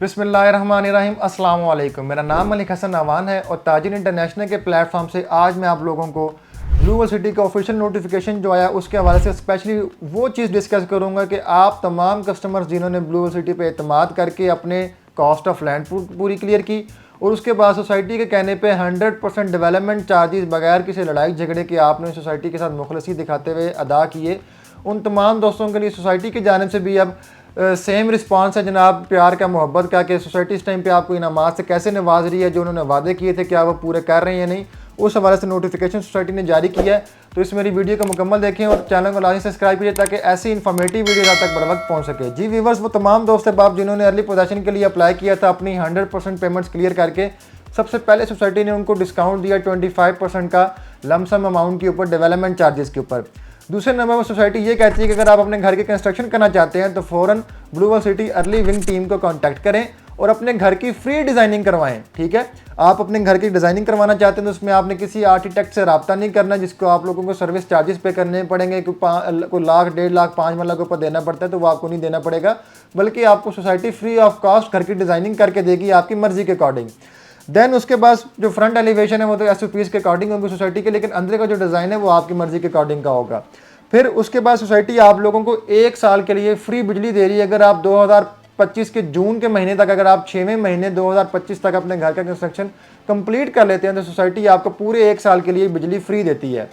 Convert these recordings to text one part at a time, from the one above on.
बिस्मिल्लाहिर्रहमानिर्रहीम अस्सलाम वालेकुम। मेरा नाम मलिक हसन अवान है और ताजिर इंटरनेशनल के प्लेटफॉर्म से आज मैं आप लोगों को ब्लू वर्ल्ड सिटी का ऑफिशियल नोटिफिकेशन जो आया उसके हवाले से स्पेशली वो चीज़ डिस्कस करूंगा कि आप तमाम कस्टमर्स जिन्होंने ब्लू वर्ल्ड सिटी पे एतमाद करके अपने कॉस्ट ऑफ लैंड पूरी क्लियर की और उसके बाद सोसाइटी के कहने पे 100% डेवलपमेंट चार्जेस बगैर किसी लड़ाई झगड़े के आपने सोसाइटी के साथ मुखलसी दिखाते हुए अदा किए, उन तमाम दोस्तों के लिए सोसाइटी की जानिब से भी अब सेम रिस्पांस है जनाब, प्यार का मोहब्बत का कि सोसाइटी इस टाइम पे आपको इनामात से कैसे नवाज रही है, जो उन्होंने वादे किए थे क्या वो पूरे कर रहे हैं या नहीं, उस हवाले से नोटिफिकेशन सोसाइटी ने जारी किया है। तो इस मेरी वीडियो को मुकम्मल देखें और चैनल को लाजमी सब्सक्राइब कीजिए ताकि ऐसी इन्फॉर्मेटिव वीडियो आप तक बर वक्त पहुँच सके। जी व्यूवर्स, वो तमाम दोस्त बाप जिन्होंने अर्ली पोजेशन के लिए अप्लाई किया था अपनी 100% पेमेंट्स क्लियर करके, सबसे पहले सोसाइटी ने उनको डिस्काउंट दिया 25% का लमसम अमाउंट के ऊपर डेवलपमेंट चार्जेस के ऊपर। दूसरे नंबर पर सोसाइटी ये कहती है कि अगर आप अपने घर की कंस्ट्रक्शन करना चाहते हैं तो फ़ौरन blue World city early wing team को कांटेक्ट करें और अपने घर की फ्री डिज़ाइनिंग करवाएं। ठीक है, आप अपने घर की डिज़ाइनिंग करवाना चाहते हैं तो उसमें आपने किसी आर्किटेक्ट से रब्ता नहीं करना जिसको आप लोगों को सर्विस चार्जेस पे करने पड़ेंगे, कोई लाख 1.5 लाख 5 मरला के ऊपर देना पड़ता है, तो वो आपको नहीं देना पड़ेगा, बल्कि आपको सोसाइटी फ्री ऑफ कॉस्ट घर की डिज़ाइनिंग करके देगी आपकी मर्जी के अकॉर्डिंग। देन उसके बाद जो फ्रंट एलिवेशन है वो तो SOPs के अकॉर्डिंग होगी सोसाइटी के, लेकिन अंदर का जो डिज़ाइन है वो आपकी मर्जी के अकॉर्डिंग का होगा। फिर उसके बाद सोसाइटी आप लोगों को 1 साल के लिए फ्री बिजली दे रही है। अगर आप 2025 के जून के महीने तक, अगर आप 6वें महीने 2025 तक अपने घर का कंस्ट्रक्शन कंप्लीट कर लेते हैं तो सोसाइटी आपको पूरे 1 साल के लिए बिजली फ्री देती है।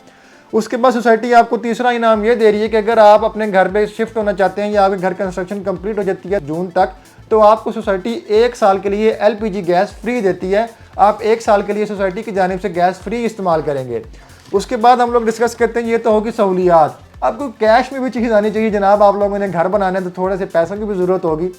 उसके बाद सोसाइटी आपको तीसरा इनाम ये दे रही है कि अगर आप अपने घर पे शिफ्ट होना चाहते हैं या आपके घर कंस्ट्रक्शन कंप्लीट हो जाती है जून तक, तो आपको सोसाइटी 1 साल के लिए LPG गैस फ्री देती है। आप 1 साल के लिए सोसाइटी की जानिब से गैस फ्री इस्तेमाल करेंगे। उसके बाद हम लोग डिस्कस करते हैं, ये तो होगी सहूलियात। आपको कैश में भी चीज़ आनी चाहिए जनाब, आप लोगों ने घर बनाना है तो थोड़े से पैसों की भी ज़रूरत होगी।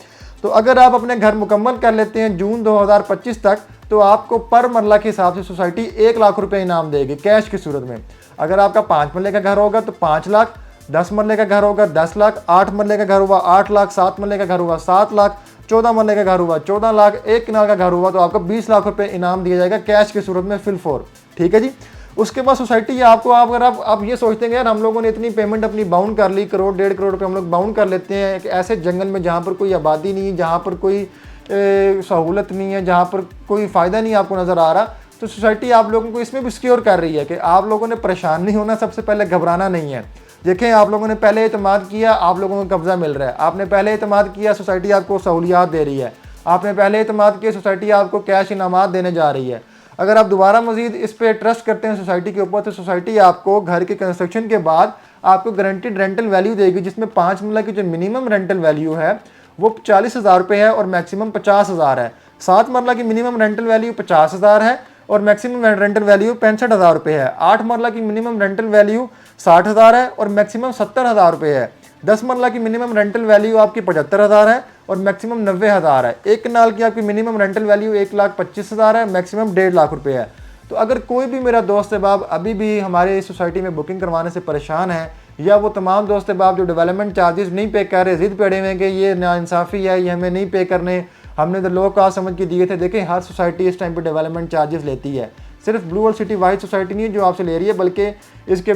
तो अगर आप अपने घर मुकम्मल कर लेते हैं जून 2025 तक, तो आपको पर मरला के हिसाब से सोसाइटी 1 लाख रुपए इनाम देगी कैश की सूरत में। अगर आपका 5 मरले का घर होगा तो 5 लाख, 10 मरले का घर होगा 10 लाख, 8 मरले का घर हुआ 8 लाख, 7 मरले का घर हुआ 7 लाख, 14 मरले का घर हुआ 14 लाख, 1 कनाल का घर हुआ तो आपको 20 लाख रुपए इनाम दिया जाएगा कैश की सूरत में फिल फोर। ठीक है जी। उसके बाद सोसाइटी आपको अगर आप ये सोचते हैं यार हम लोगों ने इतनी पेमेंट अपनी बाउंड कर ली, 1 करोड़ 1.5 करोड़ रुपए हम लोग बाउंड कर लेते हैं एक ऐसे जंगल में जहाँ पर कोई आबादी नहीं है, जहाँ पर कोई सहूलत नहीं है, जहाँ पर कोई फ़ायदा नहीं आपको नज़र आ रहा, तो सोसाइटी आप लोगों को इसमें भी सिक्योर कर रही है कि आप लोगों ने परेशान नहीं होना, सबसे पहले घबराना नहीं है। देखें, आप लोगों ने पहले एतमाद किया, आप लोगों को कब्जा मिल रहा है। आपने पहले एतमाद किया, सोसाइटी आपको सहूलियात दे रही है। आपने पहले एतमाद किया, सोसाइटी आपको कैश इनामात देने जा रही है। अगर आप दोबारा मजीद इस पर ट्रस्ट करते हैं सोसाइटी के ऊपर, तो सोसाइटी आपको घर के कंस्ट्रक्शन के बाद आपको गारंटीड रेंटल वैल्यू देगी, जिसमें 5 मरला की जो मिनिमम रेंटल वैल्यू है वो 40,000 रुपये है और मैक्सिमम 50,000 है। 7 मरला की मिनिमम रेंटल वैल्यू 50,000 है और मैक्सिमम रेंटल वैल्यू 65,000 रुपये है। 8 मरला की मिनिमम रेंटल वैल्यू 60,000 है और मैक्सिमम 70,000 रुपये है। 10 मरला की मिनिमम रेंटल वैल्यू आपकी 75,000 है और मैक्सिमम 90,000 है। 1 कनाल की आपकी मिनिमम रेंटल वैल्यू 1,25,000 है, मैक्सिमम 1.5 लाख रुपये है। तो अगर कोई भी मेरा दोस्त बाब अभी भी हमारे सोसाइटी में बुकिंग करवाने से परेशान है, या वो तमाम दोस्त बाब जो डेवलपमेंट चार्जेस नहीं पे कर रहे, जिद पे अड़े हुए हैं कि ये नाइंसाफ़ी है, ये हमें नहीं पे करने, हमने तो लो कॉस्ट समझ के दिए थे। देखें, हर सोसाइटी इस टाइम पे डेवलपमेंट चार्जेस लेती है। सिर्फ blue World city wide society नहीं है जो आपसे ले रही है, बल्कि इसके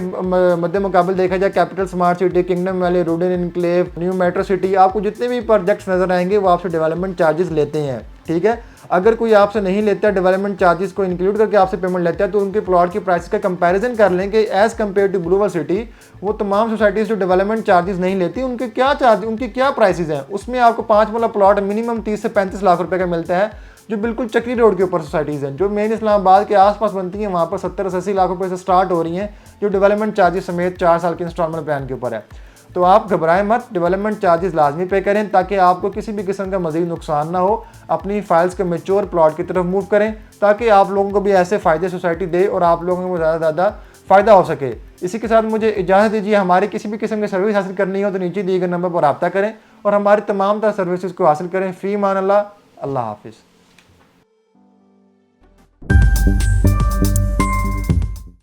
मद्दे मुकाबले देखा जाए capital smart city, kingdom valley, रूडन इनक्लेव, न्यू मेट्रो सिटी, आपको जितने भी प्रोजेक्ट्स नजर आएंगे वो आपसे डेवलपमेंट चार्जेस लेते हैं। ठीक है, अगर कोई आपसे नहीं लेता डेवलपमेंट चार्जेस को इंक्लूड करके आपसे पेमेंट लेता है तो उनके प्लॉट की प्राइस का कंपैरिजन कर लें कि as compare to Blue World City वो तमाम सोसाइटीज़ जो डेवलपमेंट चार्जेस नहीं लेती उनके क्या चार्ज, उनकी क्या प्राइसेस हैं। उसमें आपको 5 मरला प्लॉट मिनिमम 30 से 35 लाख रुपए का मिलता है, जो बिल्कुल चक्री रोड के ऊपर सोसाइटीज़ हैं जो मेन इस्लामाबाद के आसपास बनती हैं, वहाँ पर 70 से 80 लाख रुपए से स्टार्ट हो रही हैं, जो डेवलपमेंट चार्जेस समेत 4 साल के इंस्टॉलमेंट प्लान के ऊपर है। तो आप घबराएं मत, डेवलपमेंट चार्जेस लाजमी पे करें ताकि आपको किसी भी किस्म का मजीद नुकसान ना हो। अपनी फाइल्स के मेच्योर प्लॉट की तरफ मूव करें ताकि आप लोगों को भी ऐसे फ़ायदे सोसाइटी दे और आप लोगों को ज़्यादा से ज़्यादा फ़ायदा हो सके। इसी के साथ मुझे इजाज़त दीजिए। हमारी किसी भी किस्म की सर्विस हासिल करनी हो तो नीचे दिए गए नंबर पर रब्ता करें और हमारी तमाम तरह सर्विसेज को हासिल करें। फ़ी मान अल्लाह। अल्लाह हाफिज़।